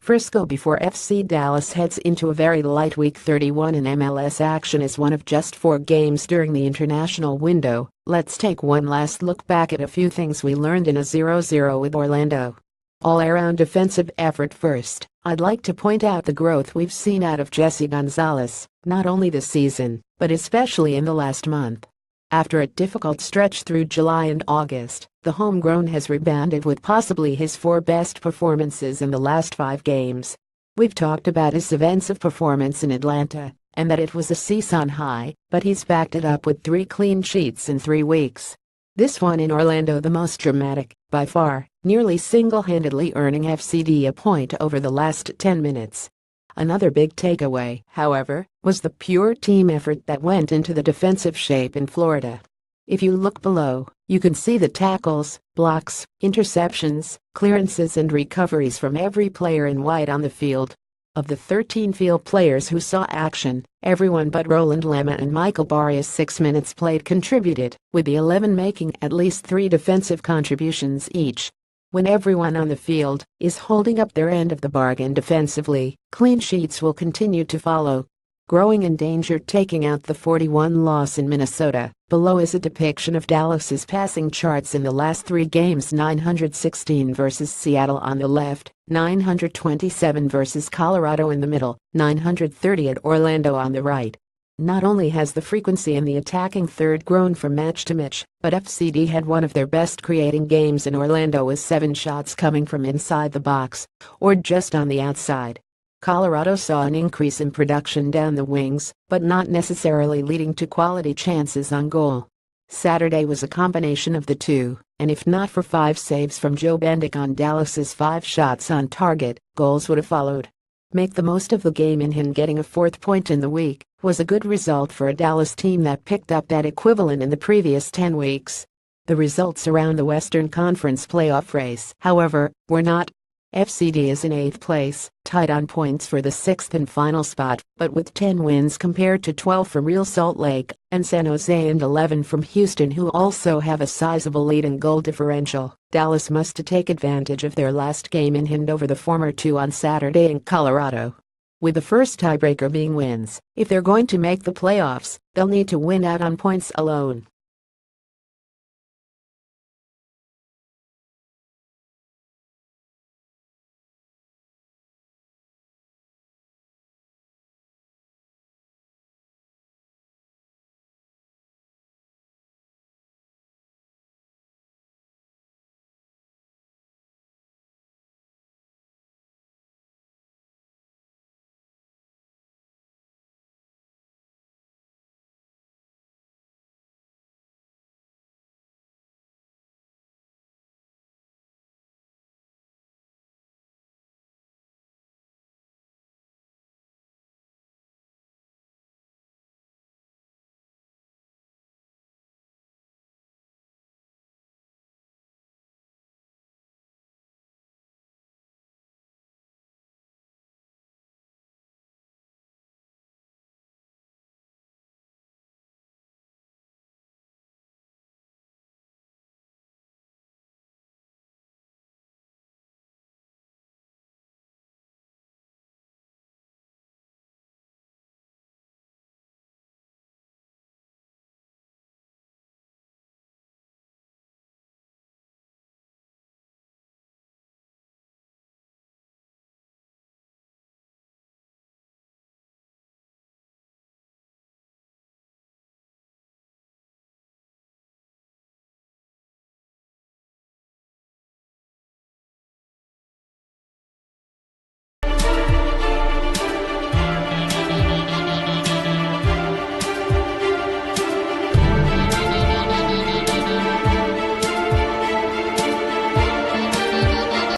FRISCO before FC Dallas heads into a very light Week 31 in MLS action as one of just 4 games during the international window. Let's take one last look back at a few things we learned in a 0-0 with Orlando. All-around defensive effort first. I'd like to point out the growth we've seen out of Jesse Gonzalez, not only this season, but especially in the last month. After a difficult stretch through July and August, the homegrown has rebounded with possibly his 4 best performances in the last 5 games. We've talked about his offensive performance in Atlanta, and that it was a season high, but he's backed it up with 3 clean sheets in 3 weeks. This one in Orlando the most dramatic, by far, nearly single-handedly earning FCD a point over the last 10 minutes. Another big takeaway, however, was the pure team effort that went into the defensive shape in Florida. If you look below, you can see the tackles, blocks, interceptions, clearances and recoveries from every player in white on the field. Of the 13 field players who saw action, everyone but Roland Lema and Michael Barrios' 6 minutes played contributed, with the 11 making at least 3 defensive contributions each. When everyone on the field is holding up their end of the bargain defensively, clean sheets will continue to follow. Growing in danger taking out the 41 loss in Minnesota. Below is a depiction of Dallas's passing charts in the last 3 games: 916 versus Seattle on the left, 927 versus Colorado in the middle, 930 at Orlando on the right. Not only has the frequency in the attacking third grown from match to match, but FCD had one of their best creating games in Orlando with 7 shots coming from inside the box, or just on the outside. Colorado saw an increase in production down the wings, but not necessarily leading to quality chances on goal. Saturday was a combination of the two, and if not for 5 saves from Joe Bendick on Dallas's 5 shots on target, goals would have followed. Make the most of the game, and him getting a 4th point in the week was a good result for a Dallas team that picked up that equivalent in the previous 10 weeks. The results around the Western Conference playoff race, however, were not. FCD is in 8th place, tied on points for the 6th and final spot, but with 10 wins compared to 12 from Real Salt Lake and San Jose and 11 from Houston, who also have a sizable lead in goal differential. Dallas must take advantage of their last game in hand over the former 2 on Saturday in Colorado, with the first tiebreaker being wins. If they're going to make the playoffs, they'll need to win out on points alone.